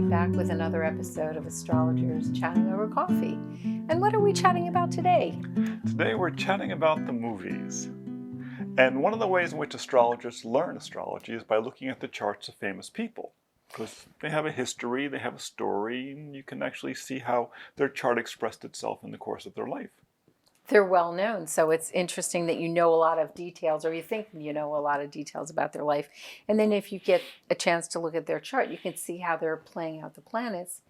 back with another episode of Astrologers Chatting Over Coffee. And what are we chatting about today? Today we're chatting about the movies. And one of the ways in which astrologers learn astrology is by looking at the charts of famous people. Because they have a history, they have a story, and you can actually see how their chart expressed itself in the course of their life. They're well known, so it's interesting that you know a lot of details, or you think you know a lot of details about their life. And then if you get a chance to look at their chart, you can see how they're playing out the planets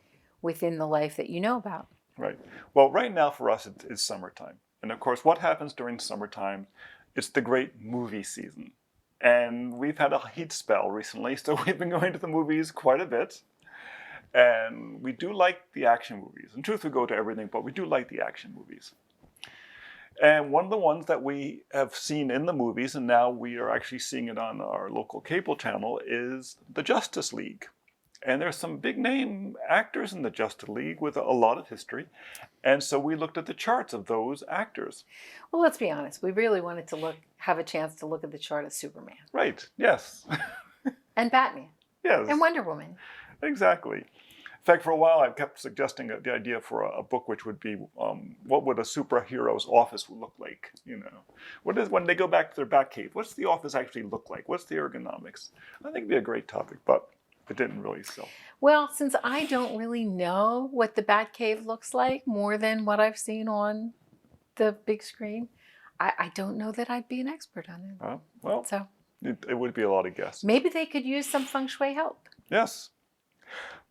within the life that you know about. Right. Well, right now for us it's summertime. And of course, what happens during summertime? It's the great movie season. And we've had a heat spell recently, so we've been going to the movies quite a bit. And we do like the action movies. In truth, we go to everything, but we do like the action movies. And one of the ones that we have seen in the movies, and now we are actually seeing it on our local cable channel, is the Justice League. And there's some big name actors in the Justice League with a lot of history. And so we looked at the charts of those actors. Well, let's be honest. We really wanted to have a chance to look at the chart of Superman. Right, yes. And Batman. Yes. And Wonder Woman. Exactly. In fact, for a while, I kept suggesting the idea for a book which would be, what would a superhero's office look like? You know, what is when they go back to their Batcave? What's the office actually look like? What's the ergonomics? I think it'd be a great topic, but it didn't really sell. Well, since I don't really know what the Batcave looks like more than what I've seen on the big screen, I don't know that I'd be an expert on it. Well, so it would be a lot of guess. Maybe they could use some feng shui help. Yes.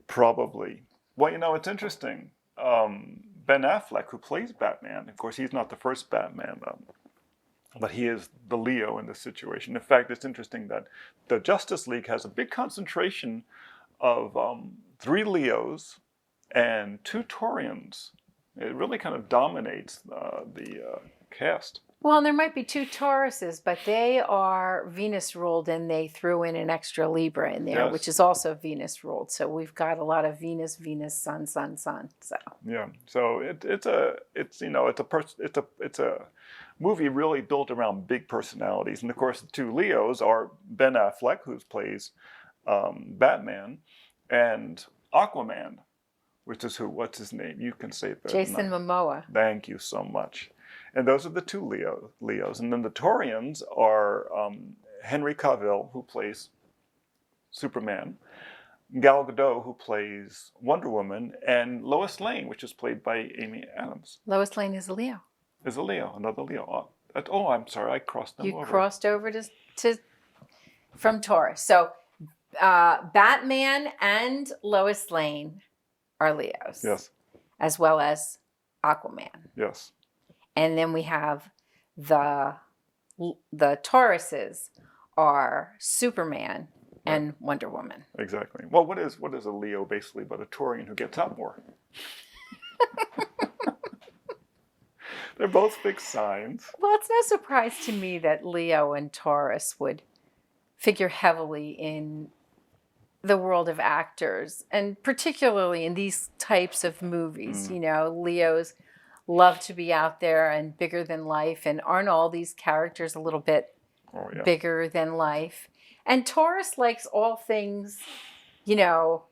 Probably. Well, you know, it's interesting. Ben Affleck, who plays Batman, of course, he's not the first Batman, but he is the Leo in this situation. In fact, it's interesting that the Justice League has a big concentration of 3 Leos and 2 Taurians. It really kind of dominates the cast. Well, there might be 2 Tauruses, but they are Venus ruled, and they threw in an extra Libra in there, yes, which is also Venus ruled. So we've got a lot of Venus, Venus, Sun, Sun, Sun. So yeah, so it's a movie really built around big personalities, and of course the 2 Leos are Ben Affleck, who plays Batman, and Aquaman, which is who? What's his name? You can say it better. Jason Momoa. Thank you so much. And those are the 2 Leos. And then the Taurians are Henry Cavill, who plays Superman, Gal Gadot, who plays Wonder Woman, and Lois Lane, which is played by Amy Adams. Lois Lane is a Leo. Is a Leo, another Leo. Oh, I'm sorry, I crossed them over. You crossed over from Taurus. So Batman and Lois Lane are Leos. Yes. As well as Aquaman. Yes. And then we have the Tauruses are Superman and Wonder Woman. Exactly. Well, what is a Leo basically but a Taurian who gets out more? They're both big signs. Well, it's no surprise to me that Leo and Taurus would figure heavily in the world of actors, and particularly in these types of movies. You know, Leos love to be out there and bigger than life, and aren't all these characters a little bit bigger than life? And Taurus likes all things, you know,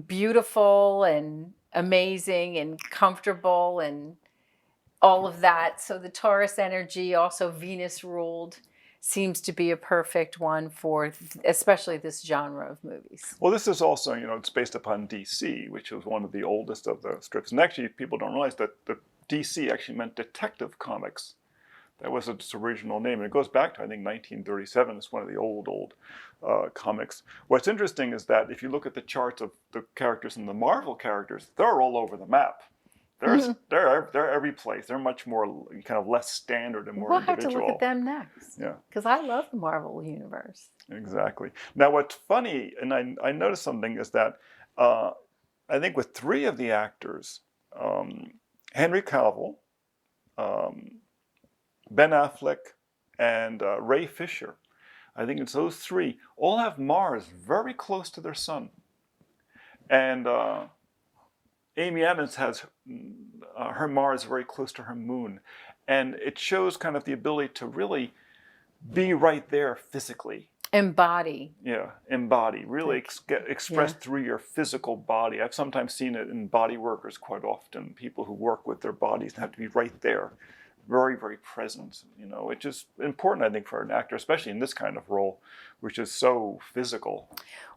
beautiful and amazing and comfortable and all of that. So the Taurus energy, also Venus ruled, seems to be a perfect one for especially this genre of movies. Well, this is also, you know, it's based upon DC, which was one of the oldest of the strips. And actually, people don't realize that the DC actually meant Detective Comics. That was its original name. And it goes back to, I think, 1937. It's one of the old comics. What's interesting is that if you look at the charts of the characters and the Marvel characters, they're all over the map. They're every place. They're much more kind of less standard and more individual. We'll have to look at them next. Yeah. Because I love the Marvel universe. Exactly. Now, what's funny, and I noticed something, is that I think with 3 of the actors, Henry Cavill, Ben Affleck, and Ray Fisher, I think it's those 3, all have Mars very close to their sun. And Amy Adams has her Mars very close to her moon. And it shows kind of the ability to really be right there physically. Embody. Yeah, embody, really get expressed through your physical body. I've sometimes seen it in body workers quite often, people who work with their bodies and have to be right there, very, very present. You know, which is important, I think, for an actor, especially in this kind of role, which is so physical.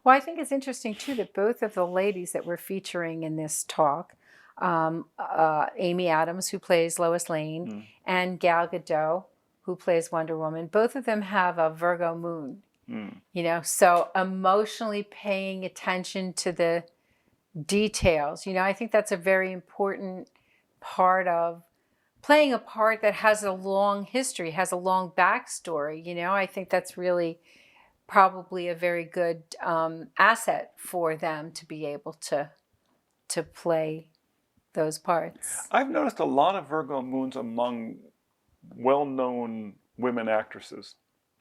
Well, I think it's interesting, too, that both of the ladies that we're featuring in this talk, Amy Adams, who plays Lois Lane, and Gal Gadot, who plays Wonder Woman, both of them have a Virgo moon. You know, so emotionally paying attention to the details. You know, I think that's a very important part of playing a part that has a long history, has a long backstory. You know, I think that's really probably a very good asset for them to be able to play those parts. I've noticed a lot of Virgo moons among well-known women actresses.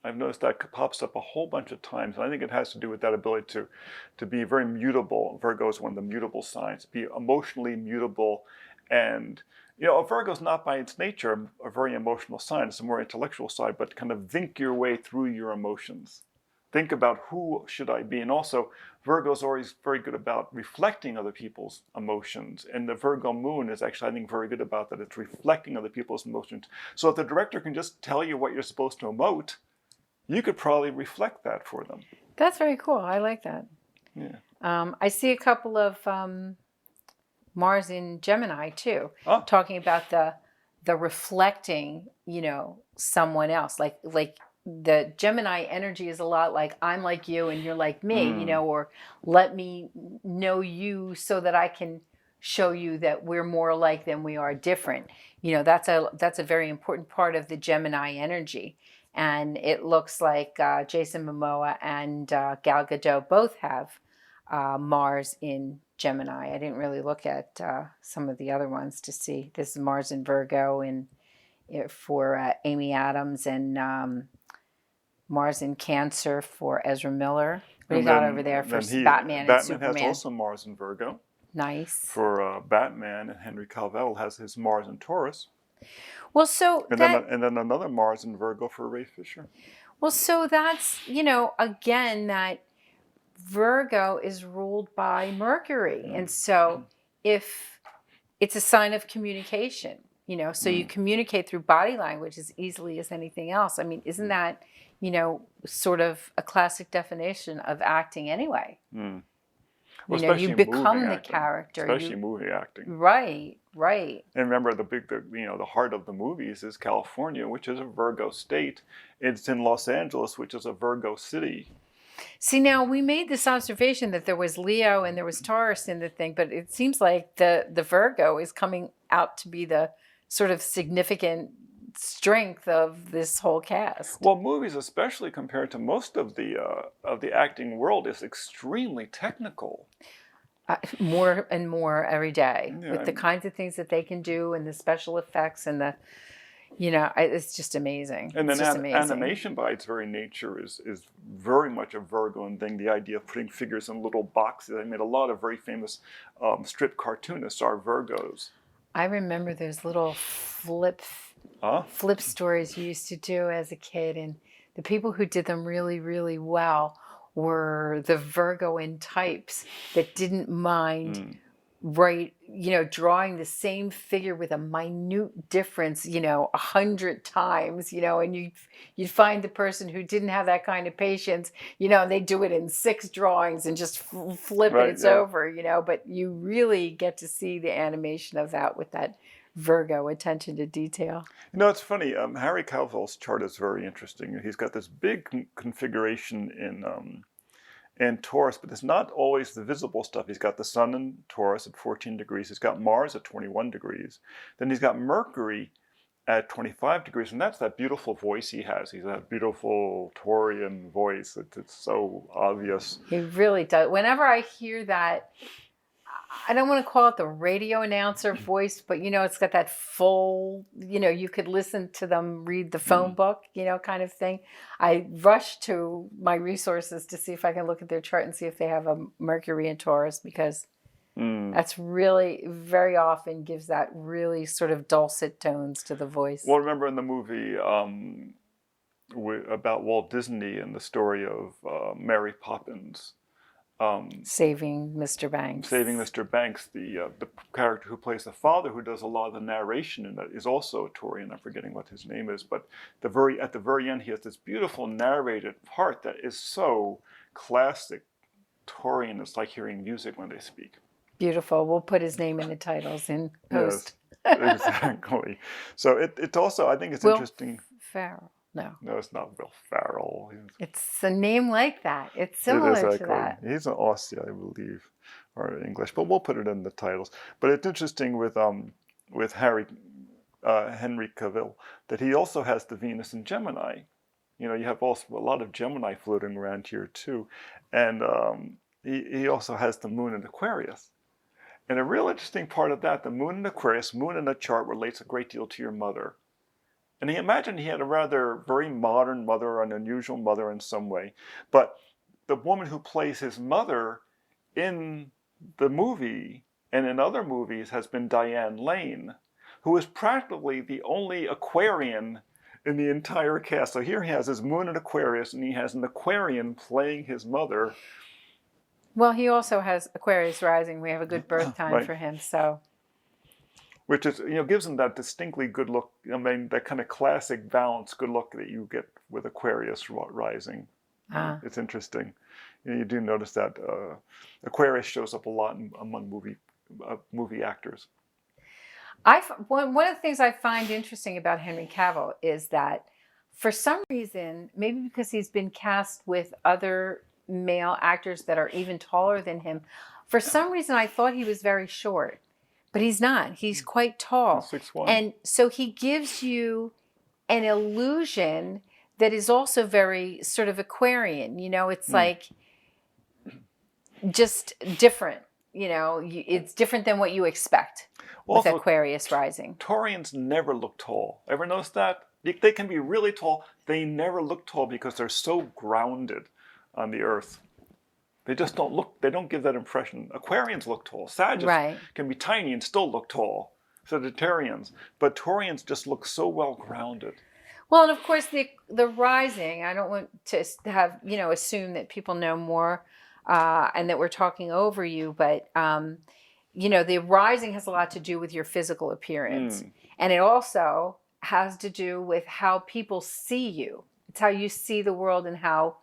I've noticed that pops up a whole bunch of times, and I think it has to do with that ability to be very mutable. Virgo is one of the mutable signs, be emotionally mutable. And, you know, a Virgo is not by its nature a very emotional sign. It's a more intellectual side, but kind of think your way through your emotions. Think about who should I be. And also, Virgo is always very good about reflecting other people's emotions. And the Virgo moon is actually, I think, very good about that. It's reflecting other people's emotions. So if the director can just tell you what you're supposed to emote, you could probably reflect that for them. That's very cool. I like that. Yeah. I see a couple of Mars in Gemini too, Oh. talking about the reflecting, you know, someone else. Like the Gemini energy is a lot like I'm like you and you're like me, you know, or let me know you so that I can show you that we're more alike than we are different. You know, that's a very important part of the Gemini energy. And it looks like Jason Momoa and Gal Gadot both have Mars in Gemini. I didn't really look at some of the other ones to see. This is Mars in Virgo for Amy Adams, and Mars in Cancer for Ezra Miller. What do you got over there for Batman and Superman? Batman has also Mars in Virgo. Nice. For Batman, and Henry Cavill has his Mars in Taurus. Well, so and then another Mars in Virgo for Ray Fisher. Well, so that's, you know, again, that Virgo is ruled by Mercury. And so if it's a sign of communication, you know, so you communicate through body language as easily as anything else. I mean, isn't that, you know, sort of a classic definition of acting anyway? Well, you know, you become the character. Especially movie acting. Right, right. And remember, the heart of the movies is California, which is a Virgo state. It's in Los Angeles, which is a Virgo city. See, now we made this observation that there was Leo and there was Taurus in the thing, but it seems like the Virgo is coming out to be the sort of significant strength of this whole cast. Well, movies, especially compared to most of the acting world, is extremely technical. More and more every day, with the kinds of things that they can do and the special effects and the, you know, it's just amazing. And then animation by its very nature is very much a Virgoan thing. The idea of putting figures in little boxes. I made a lot of very famous strip cartoonists are Virgos. I remember those little flip stories you used to do as a kid, and the people who did them really, really well were the Virgoan types that didn't mind drawing the same figure with a minute difference, 100 times, and you'd find the person who didn't have that kind of patience, and they do it in 6 drawings and just flip it, it's over, but you really get to see the animation of that with that Virgo attention to detail. It's funny. Harry Cavill's chart is very interesting. He's got this big configuration in Taurus, but it's not always the visible stuff. He's got the Sun in Taurus at 14 degrees. He's got Mars at 21 degrees. Then he's got Mercury at 25 degrees, and that's that beautiful voice he has. He's that beautiful Taurian voice. It's so obvious. He really does. Whenever I hear that, I don't want to call it the radio announcer voice, but it's got that full, you could listen to them read the phone book, kind of thing. I rush to my resources to see if I can look at their chart and see if they have a Mercury in Taurus, because that's really very often gives that really sort of dulcet tones to the voice. Well, remember in the movie about Walt Disney and the story of Mary Poppins. Saving Mr. Banks. Saving Mr. Banks, the character who plays the father, who does a lot of the narration, and that is also a Taurian. I'm forgetting what his name is, but at the very end, he has this beautiful narrated part that is so classic Taurian. It's like hearing music when they speak. Beautiful. We'll put his name in the titles in post. Yes, exactly. So it also, I think it's interesting. Farrell. No, it's not Will Ferrell. It's a name like that. It's similar to that. He's an Aussie, I believe, or English, but we'll put it in the titles. But it's interesting with Henry Cavill that he also has the Venus in Gemini. You have also a lot of Gemini floating around here too, and he also has the Moon in Aquarius. And a real interesting part of that, the Moon in Aquarius, Moon in a chart relates a great deal to your mother. And he imagined he had a rather very modern mother, an unusual mother in some way. But the woman who plays his mother in the movie and in other movies has been Diane Lane, who is practically the only Aquarian in the entire cast. So here he has his Moon in Aquarius, and he has an Aquarian playing his mother. Well, he also has Aquarius rising. We have a good birth time for him, so... Which is, gives him that distinctly good look. I mean, that kind of classic balanced good look that you get with Aquarius rising. It's interesting. You do notice that Aquarius shows up a lot among movie actors. One of the things I find interesting about Henry Cavill is that for some reason, maybe because he's been cast with other male actors that are even taller than him, for some reason I thought he was very short. But he's not. He's quite tall. 6'1". And so he gives you an illusion that is also very sort of Aquarian. It's like just different. It's different than what you expect with Aquarius rising. Taurians never look tall. Ever notice that? They can be really tall. They never look tall because they're so grounded on the earth. They just don't look, they don't give that impression. Aquarians look tall. Sagittarius can be tiny and still look tall. Sagittarians. But Taurians just look so well grounded. Well, and of course the rising, I don't want to have, assume that people know more and that we're talking over you, but, the rising has a lot to do with your physical appearance. And it also has to do with how people see you. It's how you see the world and how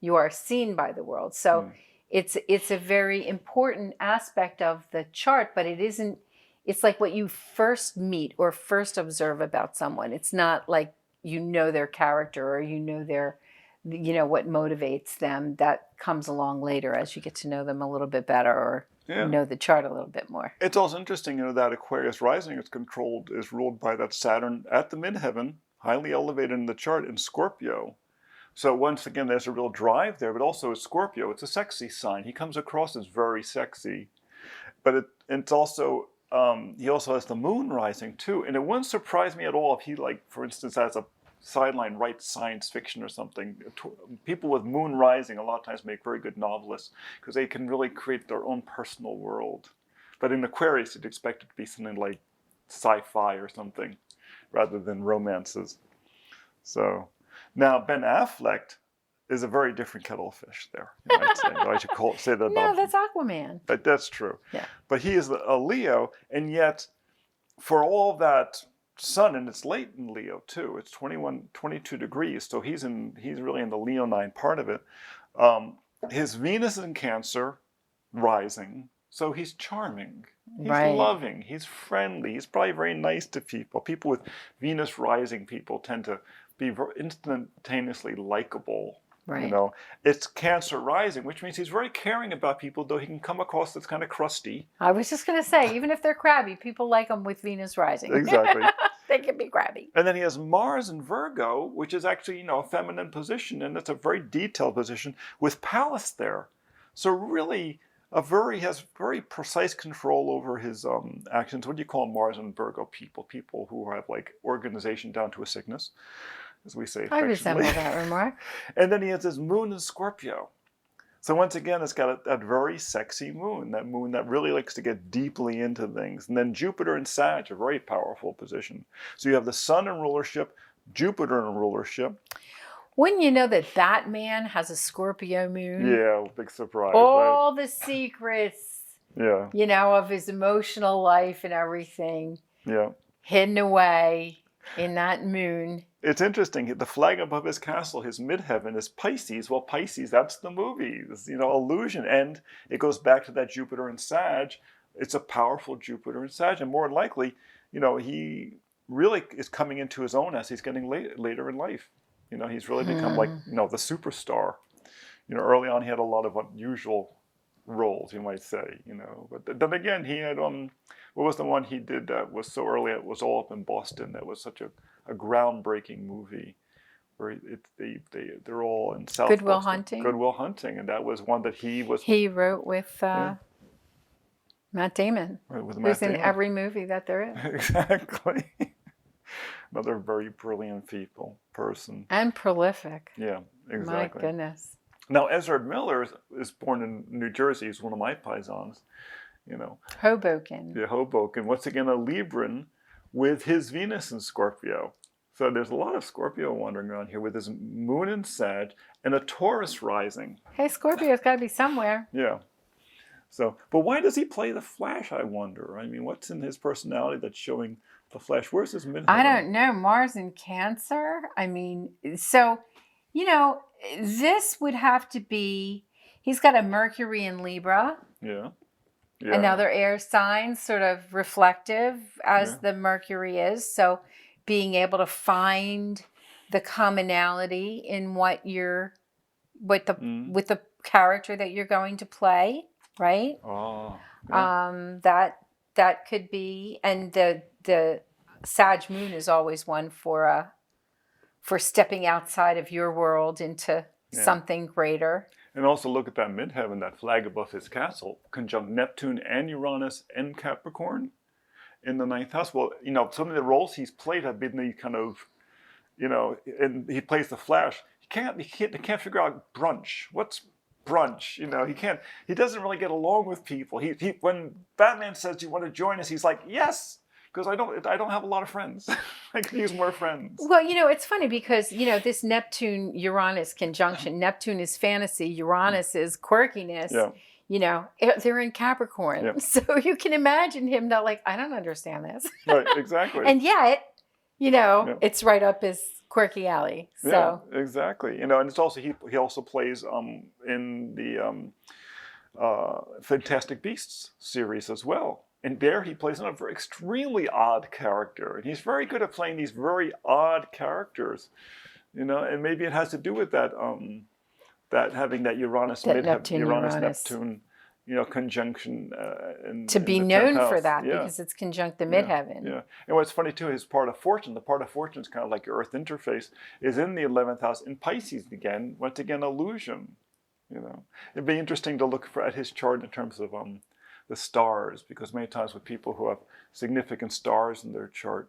you are seen by the world. So it's a very important aspect of the chart, but it's like what you first meet or first observe about someone. It's not like their character or their, what motivates them. That comes along later as you get to know them a little bit better or know the chart a little bit more. It's also interesting, that Aquarius rising is ruled by that Saturn at the midheaven, highly elevated in the chart in Scorpio. So once again, there's a real drive there, but also it's Scorpio. It's a sexy sign. He comes across as very sexy. But it's also, he also has the moon rising too. And it wouldn't surprise me at all if he, for instance, as a sideline writes science fiction or something. People with moon rising a lot of times make very good novelists because they can really create their own personal world. But in Aquarius, you'd expect it to be something like sci-fi or something rather than romances. So... Now, Ben Affleck is a very different kettle of fish there, you might say. I should say that about No, that's Aquaman. That's true. Yeah. But he is a Leo, and yet for all that sun, and it's late in Leo too, it's 22 degrees, so he's really in the Leonine part of it. His Venus is in Cancer, rising, so he's charming. He's loving, he's friendly, he's probably very nice to people. People with Venus rising people tend to be instantaneously likable. It's Cancer rising, which means he's very caring about people, though he can come across as kind of crusty. I was just going to say, even if they're crabby, people like them with Venus rising. Exactly. They can be crabby. And then he has Mars in Virgo, which is actually, a feminine position, and it's a very detailed position with Pallas there. So really, has very precise control over his actions. What do you call Mars and Virgo people? People who have organization down to a sickness, as we say. I resemble that remark. And then he has his moon in Scorpio. So once again, it's got that very sexy moon that really likes to get deeply into things. And then Jupiter and Sag, a very powerful position. So you have the sun in rulership, Jupiter in rulership. Wouldn't you know that Batman has a Scorpio moon? Yeah, big surprise, right? All the secrets, Yeah, you know, of his emotional life and everything yeah. hidden away in that moon. It's interesting. The flag above his castle, his midheaven, is Pisces. Well, Pisces, that's the movie. It's, illusion. And it goes back to that Jupiter and Sag. It's a powerful Jupiter and Sag. And more than likely, he really is coming into his own as he's getting later in life. He's really become like, the superstar. Early on he had a lot of unusual roles, you might say, But then again, he had, what was the one he did that was so early? It was All Up in Boston. That was such a groundbreaking movie where they're all in South Good Will Boston. Hunting. Good Will Hunting, and that was one that he wrote with Matt Damon, who's in every movie that there is. Exactly. Another very brilliant person. And prolific. Yeah, exactly. My goodness. Now, Ezra Miller is born in New Jersey. He's one of my paisans. Hoboken. Yeah, Hoboken. Once again, a Libran with his Venus in Scorpio. So there's a lot of Scorpio wandering around here with his moon in Sag and a Taurus rising. Hey, Scorpio's got to be somewhere. Yeah. So, but why does he play the Flash, I wonder? I mean, what's in his personality that's showing the Flash? Where's his midheaven? I don't know. Mars in Cancer? I mean, so, this would have to be, he's got a Mercury in Libra. Yeah. Another air sign, sort of reflective as the Mercury is. So being able to find the commonality in with the character that you're going to play, right? Oh. Yeah. That could be, and the Sag moon is always one for stepping outside of your world into something greater. And also look at that midheaven, that flag above his castle, conjunct Neptune and Uranus and Capricorn in the 9th house. Well, some of the roles he's played have been the kind of, and he plays the Flash. He can't figure out brunch. What's brunch? He doesn't really get along with people. He when Batman says, "Do you want to join us?" He's like, "Yes." Because I don't have a lot of friends. I could use more friends. Well, it's funny because, this Neptune-Uranus conjunction, Neptune is fantasy, Uranus is quirkiness. Yeah. They're in Capricorn. Yeah. So you can imagine him not like, I don't understand this. Right, exactly. And yet, it's right up his quirky alley. So. Yeah, exactly. And it's also, he also plays in the Fantastic Beasts series as well. And there he plays an extremely odd character. And he's very good at playing these very odd characters. And maybe it has to do with that that having that Neptune, conjunction. To be known for that because it's conjunct the midheaven. Yeah. And what's funny too, his part of fortune, the part of fortune is kind of like your Earth interface, is in the 11th house in Pisces again. Once again, illusion. It'd be interesting to look at his chart in terms of the stars, because many times with people who have significant stars in their chart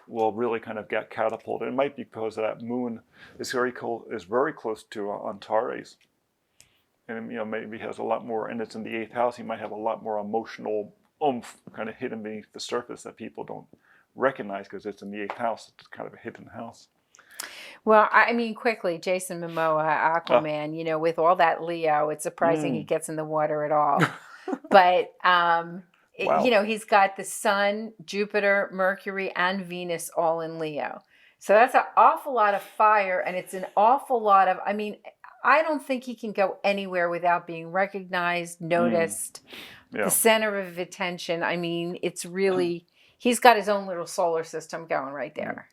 will really kind of get catapulted. It might be because that moon is very close to Antares, and maybe has a lot more, and it's in the 8th house. He might have a lot more emotional oomph kind of hidden beneath the surface that people don't recognize because it's in the 8th house. It's kind of a hidden house. Well, I mean, quickly, Jason Momoa, Aquaman, with all that Leo, it's surprising he gets in the water at all. But, Wow. He's got the Sun, Jupiter, Mercury, and Venus all in Leo. So that's an awful lot of fire, and it's an awful lot of, I don't think he can go anywhere without being recognized, noticed, the center of attention. It's really, he's got his own little solar system going right there.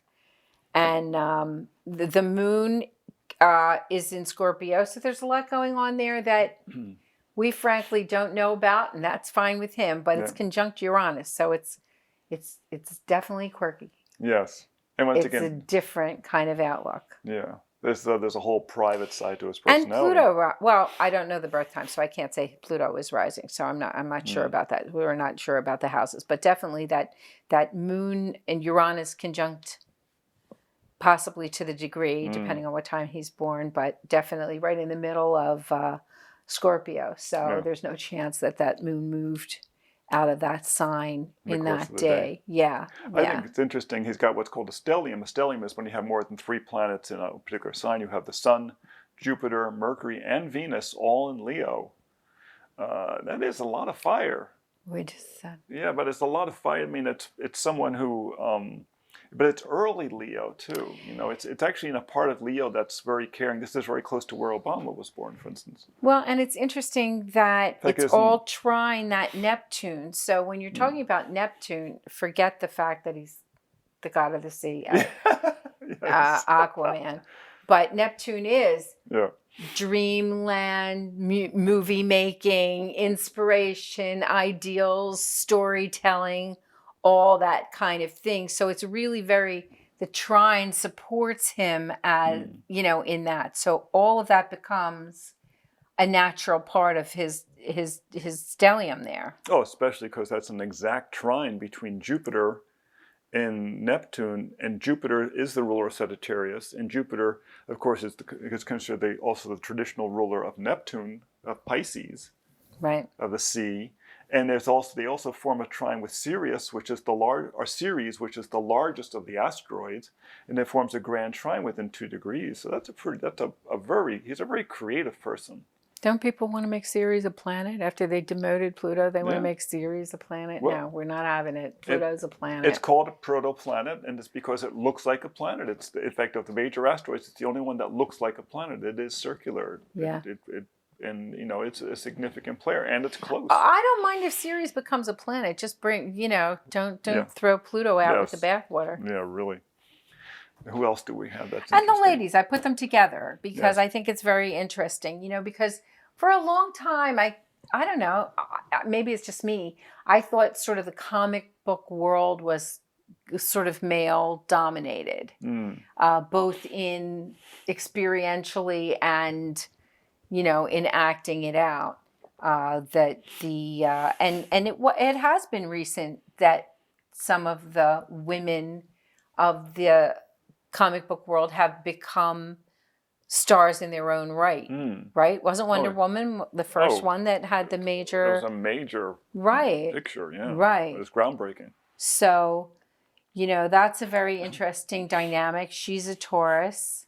And the moon is in Scorpio, so there's a lot going on there that we frankly don't know about, and that's fine with him. But it's conjunct Uranus, so it's definitely quirky. Yes, and once it's a different kind of outlook. Yeah, there's a whole private side to his personality. And Pluto, well, I don't know the birth time, so I can't say Pluto is rising. So I'm not sure about that. We're not sure about the houses, but definitely that moon and Uranus conjunct. Possibly to the degree, depending on what time he's born, but definitely right in the middle of Scorpio. So there's no chance that moon moved out of that sign in course that of the day. Yeah. I think it's interesting. He's got what's called a stellium. A stellium is when you have more than 3 planets in a particular sign. You have the Sun, Jupiter, Mercury, and Venus all in Leo. That is a lot of fire. We just said. Yeah, but it's a lot of fire. I mean, it's someone who, but it's early Leo too. You know, it's actually in a part of Leo that's very caring. This is very close to where Obama was born, for instance. Well, and it's interesting that it's all trine that Neptune. So when you're talking about Neptune, forget the fact that he's the god of the sea, Aquaman. But Neptune is dreamland, movie making, inspiration, ideals, storytelling, all that kind of thing. So it's really the trine supports him as, you know, in that. So all of that becomes a natural part of his stellium there. Oh, especially because that's an exact trine between Jupiter and Neptune, and Jupiter is the ruler of Sagittarius, and Jupiter, of course, is considered also the traditional ruler of Neptune, of Pisces, right, of the sea. And they also form a trine with Ceres, which is Ceres, which is the largest of the asteroids, and it forms a grand trine within 2 degrees. So he's a very creative person. Don't people want to make Ceres a planet after they demoted Pluto? They want to make Ceres a planet? Well, no, we're not having it. Pluto's a planet. It's called a protoplanet, and it's because it looks like a planet. It's, in fact, of the major asteroids, it's the only one that looks like a planet. It is circular. Yeah. And, you know, it's a significant player, and it's close. I don't mind if Ceres becomes a planet. Just bring, you know, don't throw Pluto out with the bathwater. Yeah, really. Who else do we have? That's and the ladies, I put them together because I think it's very interesting, you know, because for a long time, I don't know, maybe it's just me, I thought sort of the comic book world was sort of male dominated, both in experientially and, you know, in acting it out. That the and it has been recent that some of the women of the comic book world have become stars in their own right. Right? Wasn't Wonder Woman the first one that had the major? It was a major picture, yeah. Right. It was groundbreaking. So, you know, that's a very interesting dynamic. She's a Taurus.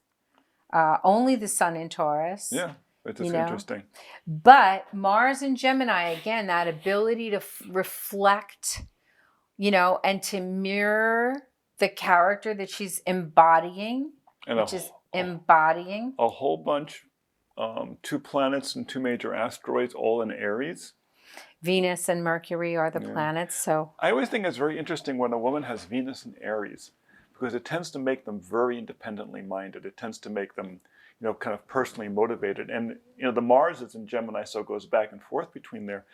Only the sun in Taurus. Yeah, it's just interesting. But Mars and Gemini, again, that ability to reflect, you know, and to mirror the character that she's embodying, embodying. A whole bunch, 2 planets and 2 major asteroids, all in Aries. Venus and Mercury are the planets. So I always think it's very interesting when a woman has Venus in Aries, because it tends to make them very independently minded. It tends to make them, you know, kind of personally motivated. And, you know, the Mars is in Gemini, so it goes back and forth between there.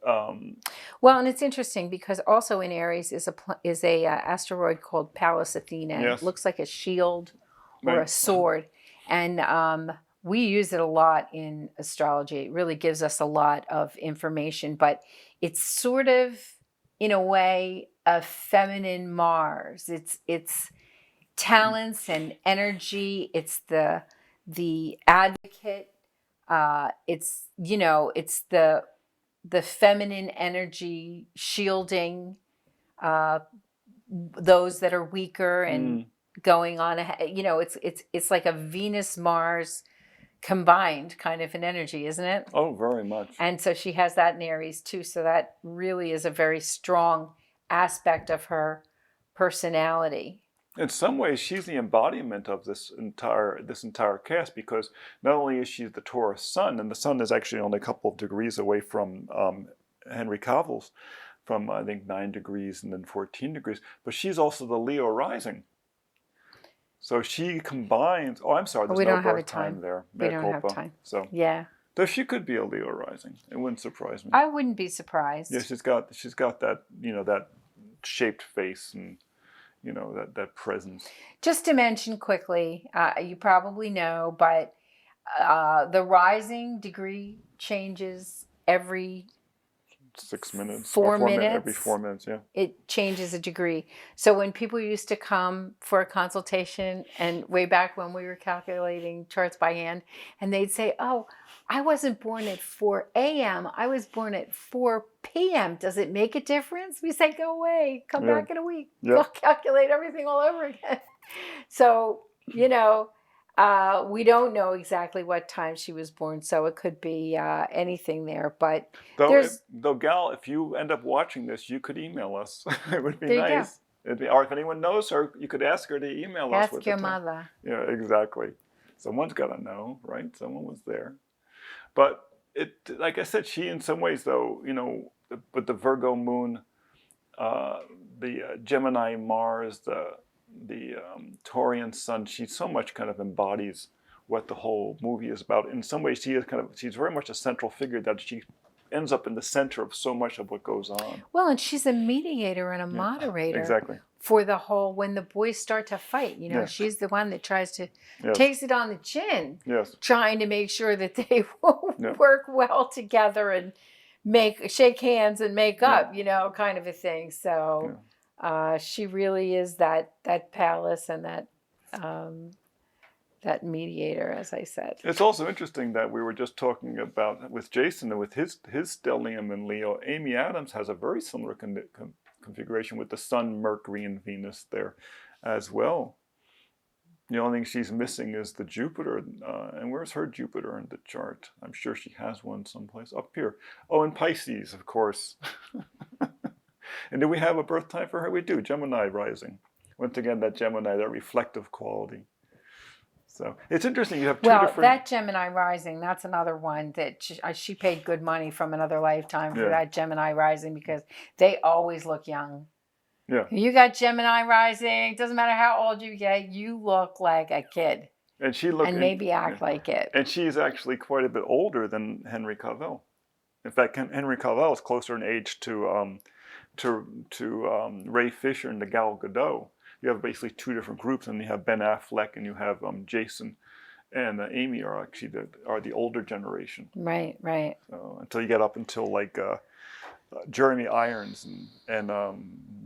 Well, and it's interesting because also in Aries is a asteroid called Pallas Athena. It looks like a shield or a sword, and we use it a lot in astrology. It really gives us a lot of information, but it's sort of, in a way, a feminine Mars. It's talents and energy. It's the advocate. It's, you know, it's the feminine energy shielding those that are weaker and going on ahead. You know, it's like a Venus Mars combined kind of an energy, isn't it? Oh, very much. And so she has that in Aries too. So that really is a very strong aspect of her personality. In some ways, she's the embodiment of this entire cast, because not only is she the Taurus sun, and the sun is actually only a couple of degrees away from Henry Cavill's, from I think 9 degrees and then 14 degrees, but she's also the Leo rising. So she combines. Oh, I'm sorry. There's no birth time there. We don't have time. So yeah. So she could be a Leo rising. It wouldn't surprise me. I wouldn't be surprised. Yeah, she's got that, you know, that shaped face and, you know, that presence. Just to mention quickly, you probably know, but the rising degree changes every 6 minutes. 4 or 4 minutes. Every 4 minutes, yeah. It changes a degree. So when people used to come for a consultation, and way back when we were calculating charts by hand, and they'd say, oh, I wasn't born at 4 a.m. I was born at 4 p.m. Does it make a difference? We say, go away. Come back in a week. Yeah. Go calculate everything all over again. So, you know, we don't know exactly what time she was born, so it could be anything there. But though, Gal, if you end up watching this, you could email us. It would be nice. Or if anyone knows her, you could ask her to email us. Ask your mother. Yeah, exactly. Someone's got to know, right? Someone was there. But like I said, she in some ways, though, you know, with the Virgo moon, the Gemini Mars, the Taurian sun, she so much kind of embodies what the whole movie is about. In some ways, she's very much a central figure, that she ends up in the center of so much of what goes on. Well, and she's a mediator and a moderator. Exactly. For the whole, when the boys start to fight, you know, she's the one that tries to, takes it on the chin, trying to make sure that they work well together and shake hands and make up, you know, kind of a thing. So she really is that palace and that mediator, as I said. It's also interesting that we were just talking about with Jason and with his stellium in Leo. Amy Adams has a very similar configuration with the Sun, Mercury, and Venus there as well. The only thing she's missing is the Jupiter. And where's her Jupiter in the chart? I'm sure she has one someplace up here. Oh, in Pisces, of course. And do we have a birth time for her? We do. Gemini rising. Once again, that Gemini, that reflective quality. So it's interesting. You have two different. Well, that Gemini rising, that's another one that she paid good money from another lifetime for that Gemini rising, because they always look young. Yeah. You got Gemini rising. Doesn't matter how old you get, you look like a kid. And maybe act like it. And she's actually quite a bit older than Henry Cavill. In fact, Henry Cavill is closer in age to Ray Fisher and the Gal Gadot. You have basically two different groups, and you have Ben Affleck and you have Jason and Amy are actually the older generation. Right. So until you get up until like Jeremy Irons and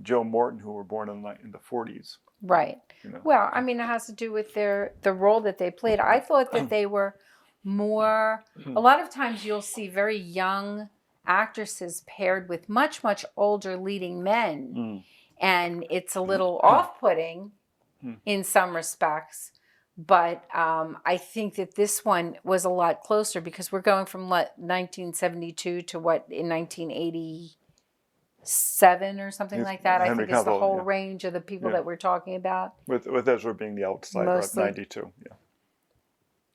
Joe Morton, who were born in the 40s. Right. You know? Well, I mean, it has to do with the role that they played. I thought that they were more. A lot of times, you'll see very young actresses paired with much, much older leading men. And it's a little off-putting in some respects. But I think that this one was a lot closer, because we're going from 1972 to in 1987 or something like that. I think it's the whole range of the people that we're talking about. With Ezra being the outsider at 92. Yeah.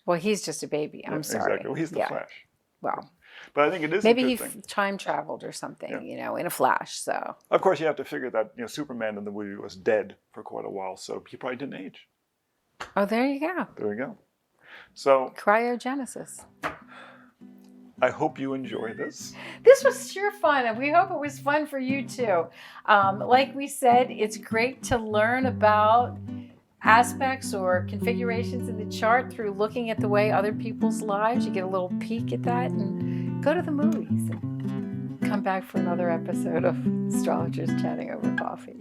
Well, he's just a baby. I'm sorry. Exactly. Well, he's the Flash. Well. But I think it is maybe interesting. he time traveled or something, you know, in a flash. So of course you have to figure that Superman in the movie was dead for quite a while, so he probably didn't age. Oh, there you go. There you go. So cryogenesis. I hope you enjoy this. This was sure fun, and we hope it was fun for you too. Like we said, it's great to learn about aspects or configurations in the chart through looking at the way other people's lives. You get a little peek at that, and go to the movies and come back for another episode of Astrologers Chatting Over Coffee.